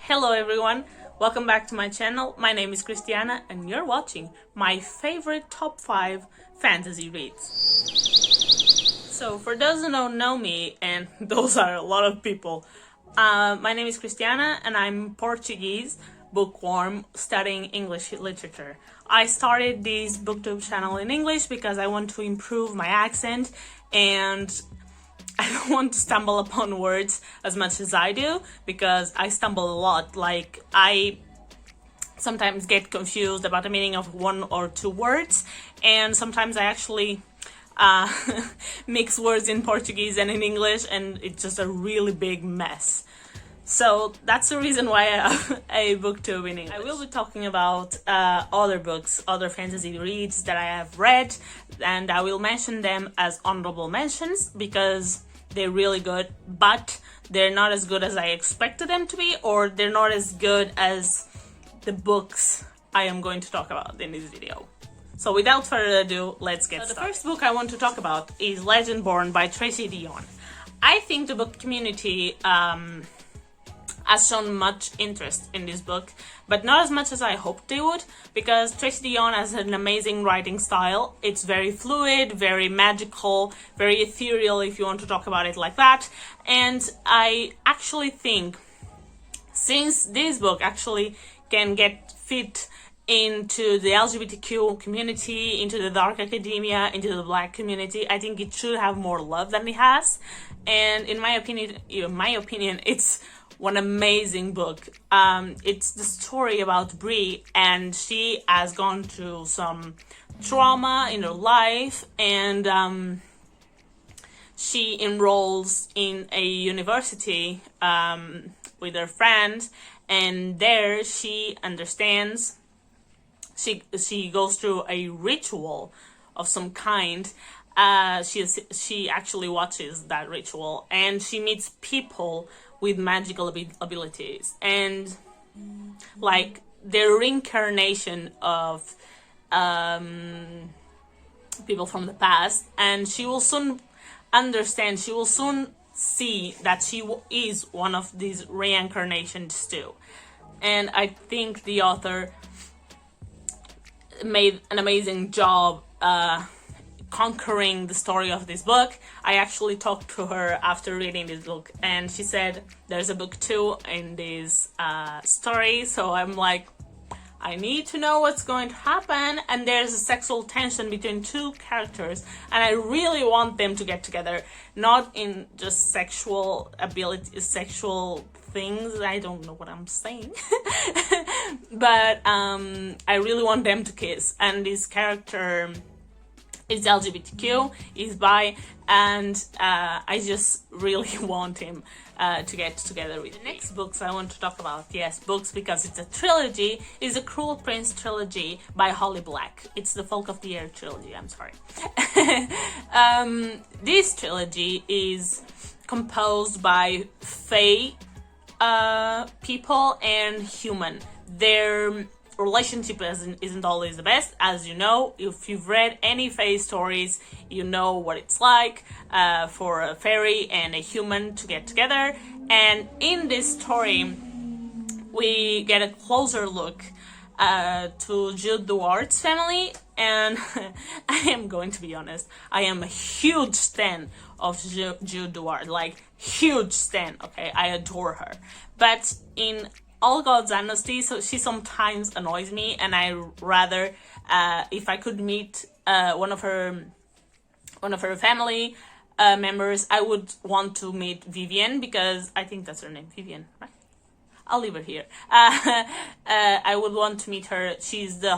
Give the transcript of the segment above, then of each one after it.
Hello everyone, welcome back to my channel. My name is Cristiana and you're watching my favorite top 5 fantasy reads. So for those who don't know me, and those are a lot of people, my name is Cristiana and I'm Portuguese bookworm studying English literature. I started this booktube channel in English because I want to improve my accent and I don't want to stumble upon words as much as I do, because I stumble a lot. Like, I sometimes get confused about the meaning of one or two words, and sometimes I actually mix words in Portuguese and in English, and it's just a really big mess. So that's the reason why I have a booktube in English. I will be talking about other books, other fantasy reads that I have read, and I will mention them as honorable mentions because they're really good, but they're not as good as I expected them to be, or they're not as good as the books I am going to talk about in this video. So without further ado, let's get started. The first book I want to talk about is *Legendborn* by 𝓲𝓸𝓬𝓲𝓪. I think the book community has shown much interest in this book, but not as much as I hoped they would, because 𝓲𝓸𝓬𝓲𝓪 has an amazing writing style. It's very fluid, very magical, very ethereal, if you want to talk about it like that. And I actually think, since this book actually can get fit into the LGBTQ community, into the dark academia, into the black community, I think it should have more love than it has. And in my opinion, it's one amazing book. It's the story about Bree, and she has gone through some trauma in her life, and she enrolls in a university with her friend, and there she understands, she goes through a ritual of some kind. She actually watches that ritual, and she meets people with magical abilities, and like the reincarnation of people from the past, and she will soon understand, she will soon see that she is one of these reincarnations too. And I think the author made an amazing job conquering the story of this book. I actually talked to her after reading this book, and she said there's a book 2 in this story, so I'm like, I need to know what's going to happen. And there's a sexual tension between two characters, and I really want them to get together, not in just sexual things, I don't know what I'm saying, but I really want them to kiss. And this character is LGBTQ, is bi, and I just really want him to get together with. The next books I want to talk about, yes, books because it's a trilogy, is The Cruel Prince trilogy by Holly Black. It's the Folk of the Air trilogy, I'm sorry. This trilogy is composed by fae people and human. Their relationship isn't always the best, as you know. If you've read any fae stories, you know what it's like for a fairy and a human to get together. And in this story, we get a closer look to 𝓲𝓸𝓬𝓲𝓪's family, and I am going to be honest, I am a huge stan of 𝓲𝓸𝓬𝓲𝓪, like huge stan, okay? I adore her. But in all God's honesty, so she sometimes annoys me, and I rather, if I could meet one of her family members, I would want to meet Vivian, because I think that's her name, Vivian, right? I'll leave her here. I would want to meet her. She's the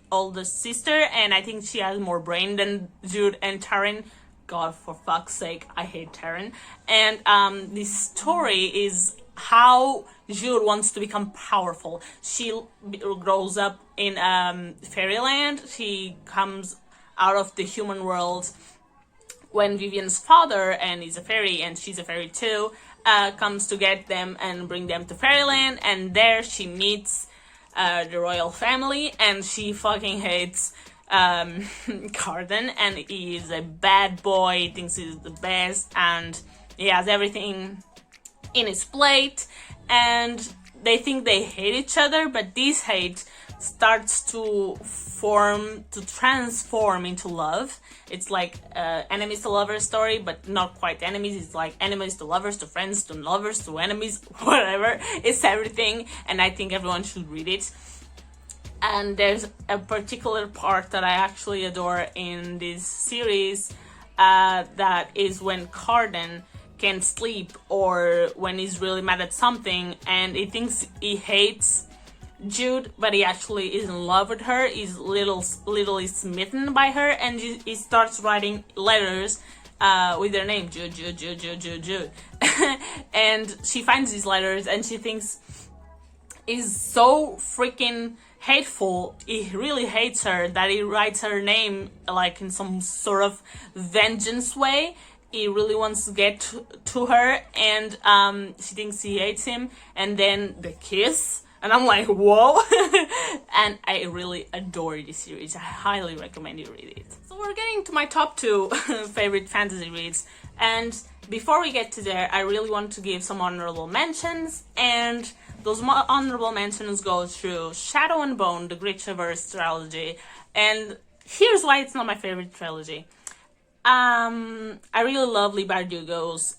older sister, and I think she has more brain than Jude and Taryn. God, for fuck's sake, I hate Taryn. And this story is how Jude wants to become powerful. She grows up in fairyland. She comes out of the human world when Vivian's father, and he's a fairy and she's a fairy too, comes to get them and bring them to fairyland, and there she meets the royal family, and she fucking hates Carden, and he is a bad boy, he thinks he's the best, and he has everything in his plate, and they think they hate each other, but this hate starts to transform into love. It's like enemies to lovers story, but not quite enemies. It's like enemies to lovers, to friends, to lovers, to enemies, whatever. It's everything, and I think everyone should read it. And there's a particular part that I actually adore in this series, that is when Carden can't sleep, or when he's really mad at something and he thinks he hates Jude, but he actually is in love with her. He's literally smitten by her, and he starts writing letters with their name, Jude, Jude, Jude, Jude, Jude, Jude. And she finds these letters and she thinks he's so freaking hateful, he really hates her, that he writes her name like in some sort of vengeance way. He really wants to get to her, and she thinks he hates him, and then the kiss, and I'm like, whoa. And I really adore this series. I highly recommend you read it. So we're getting to my top 2 favorite fantasy reads, and before we get to there, I really want to give some honorable mentions, and those honorable mentions go through Shadow and Bone, the 𝓢𝓸𝓬𝓲 trilogy, and here's why it's not my favorite trilogy. I really love 𝓦𝓲𝓬𝓬𝓪's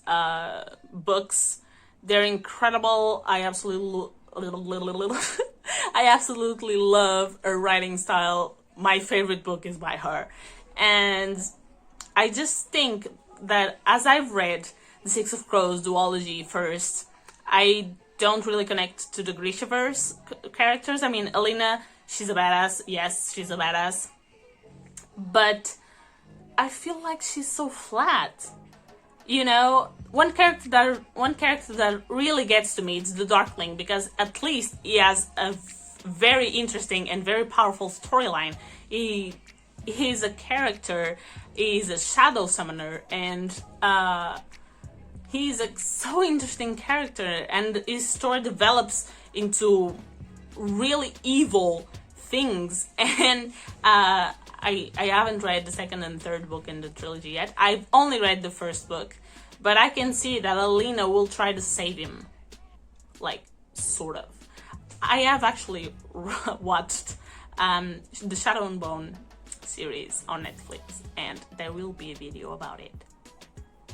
books. They're incredible. I absolutely love her writing style. My favorite book is by her, and I just think that as I've read the Six of Crows duology first, I don't really connect to the 𝓢𝓸𝓬𝓲 characters. I mean, Alina, she's a badass. Yes, she's a badass, but I feel like she's so flat. You know, one character that really gets to me is the Darkling, because at least he has a very interesting and very powerful storyline. He's a character, he's a shadow summoner, and he's a so interesting character, and his story develops into really evil things. And I haven't read the second and third book in the trilogy yet. I've only read the first book, but I can see that Alina will try to save him, like, sort of. I have actually watched the Shadow and Bone series on Netflix, and there will be a video about it,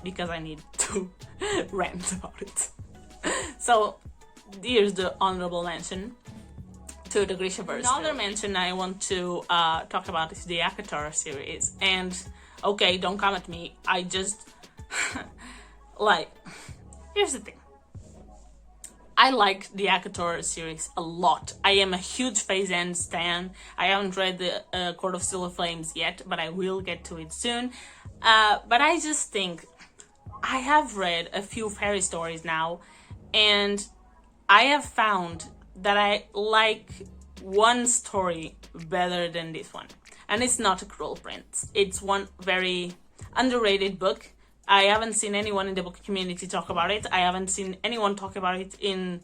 because I need to rant about it. So here's the honorable mention to the 𝓢𝓸𝓬𝓲. Another mention I want to talk about is the 𝓦𝓲𝓬𝓬𝓲 series. And okay, don't come at me. I just like, here's the thing. I like the 𝓦𝓲𝓬𝓬𝓲 series a lot. I am a huge Phase End stan. I haven't read the Court of Steel and Flames yet, but I will get to it soon. But I just think I have read a few fairy stories now, and I have found that I like one story better than this one. And it's not A Cruel Prince. It's one very underrated book. I haven't seen anyone in the book community talk about it. I haven't seen anyone talk about it in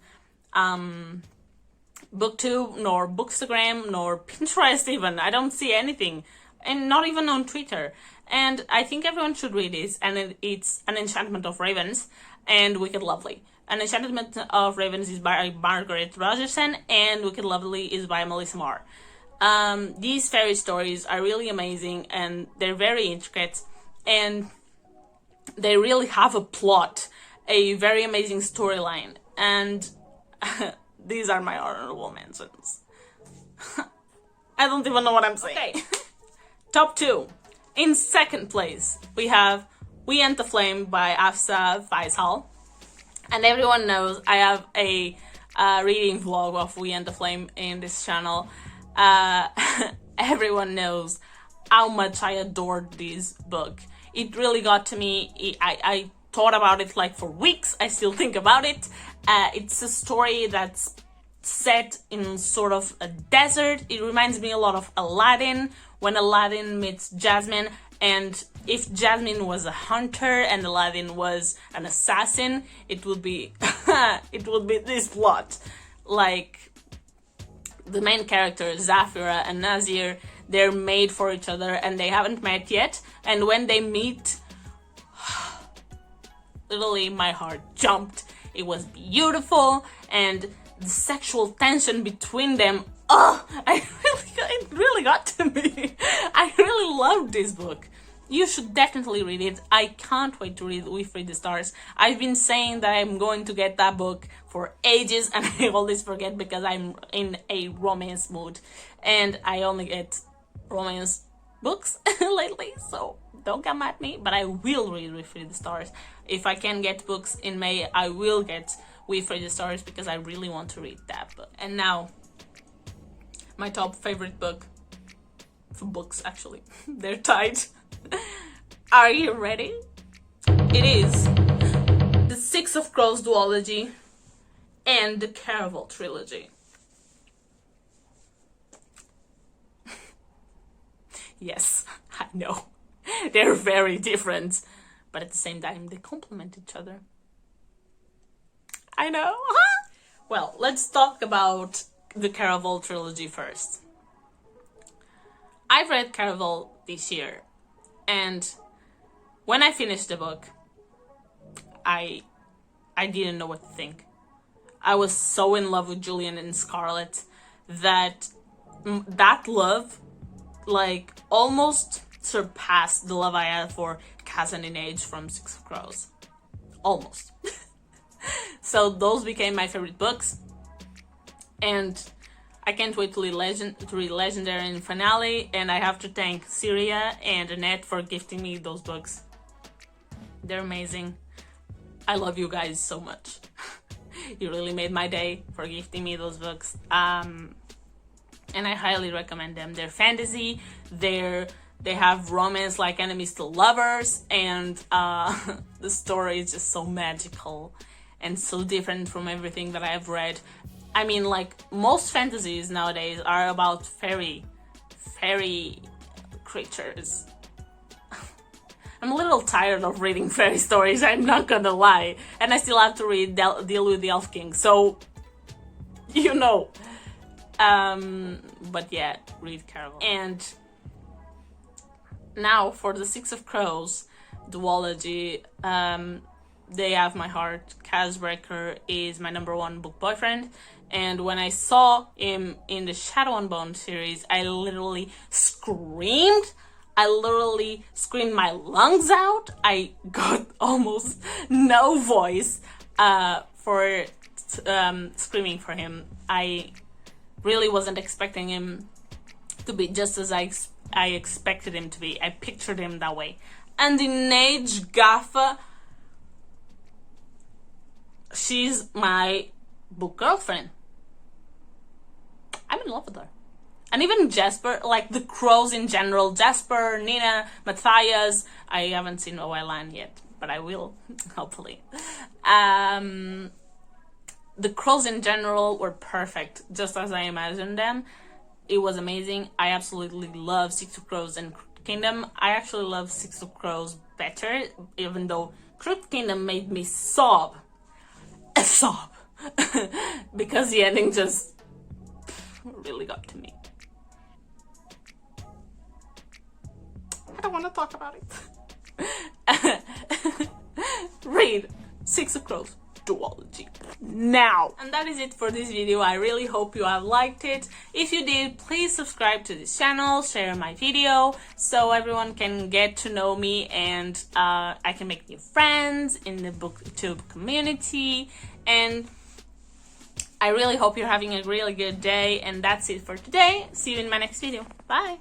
BookTube, nor Bookstagram, nor Pinterest even. I don't see anything. And not even on Twitter. And I think everyone should read this. And it's An Enchantment of Ravens and Wicked Lovely. An Enchantment of Ravens is by Margaret Rogerson, and Wicked Lovely is by Melissa Marr. These fairy stories are really amazing, and they're very intricate, and they really have a plot, a very amazing storyline, and these are my honorable mentions. I don't even know what I'm saying. Okay. Top 2. In second place, we have We Ant the Flame by Hafsa Faisal. And everyone knows I have a reading vlog of We Ant the Flame in this channel. Everyone knows how much I adored this book. It really got to me. I thought about it like for weeks. I still think about it. It's a story that's set in sort of a desert. It reminds me a lot of Aladdin, when Aladdin meets Jasmine, and if Jasmine was a hunter and Aladdin was an assassin, it would be it would be this plot. Like, the main characters, Zafira and Nazir, they're made for each other and they haven't met yet, and when they meet, literally my heart jumped. It was beautiful, and the sexual tension between them. It really got to me. I really loved this book. You should definitely read it. I can't wait to read 𝓦𝓲𝓬𝓬𝓪. I've been saying that I'm going to get that book for ages, and I always forget because I'm in a romance mood, and I only get romance books lately, so don't come at me. But I will read 𝓦𝓲𝓬𝓬𝓪. If I can get books in May, I will get 𝓦𝓲𝓬𝓬𝓪 because I really want to read that book. And now, my top favorite book. For books, actually. They're tied. Are you ready? It is the Six of Crows duology and the 𝓬𝓬𝓬𝓪 trilogy. Yes, I know. They're very different, but at the same time they complement each other. I know. Well, let's talk about the 𝓬𝓬𝓬𝓪 trilogy first. I've read 𝓬𝓬𝓬𝓪 this year, and when I finished the book, I didn't know what to think. I was so in love with Julian and Scarlett that that love, like, almost surpassed the love I had for Kaz and Inej from Six of Crows. Almost. So those became my favorite books, and I can't wait to read Legendary and Finale, and I have to thank Syria and Annette for gifting me those books. They're amazing. I love you guys so much. You really made my day for gifting me those books. And I highly recommend them. They're fantasy, they have romance like enemies to lovers, and the story is just so magical and so different from everything that I've read. I mean, like, most fantasies nowadays are about fairy creatures. I'm a little tired of reading fairy stories, I'm not gonna lie. And I still have to read Deal with the Elf King, so, you know. But yeah, read 𝓬𝓬𝓬𝓪. And now for the Six of Crows duology, they have my heart. Kaz Breaker is my #1 book boyfriend, and when I saw him in the Shadow and Bone series, I literally screamed. I literally screamed my lungs out. I got almost no voice for screaming for him. I really wasn't expecting him to be just as I expected him to be. I pictured him that way. And Inej Gaffa, she's my book girlfriend. I'm in love with her. And even Jesper, like the crows in general, Jesper, Nina, Matthias. I haven't seen Oilan yet, but I will, hopefully. The crows in general were perfect, just as I imagined them. It was amazing. I absolutely love Six of Crows and Crooked Kingdom. I actually love Six of Crows better, even though Crooked Kingdom made me sob. Because the ending just really got to me. I don't want to talk about it. Read Six of Crows duology now. And that is it for this video. I really hope you have liked it. If you did, please subscribe to this channel, share my video so everyone can get to know me, and I can make new friends in the booktube community. And I really hope you're having a really good day, and that's it for today. See you in my next video. Bye.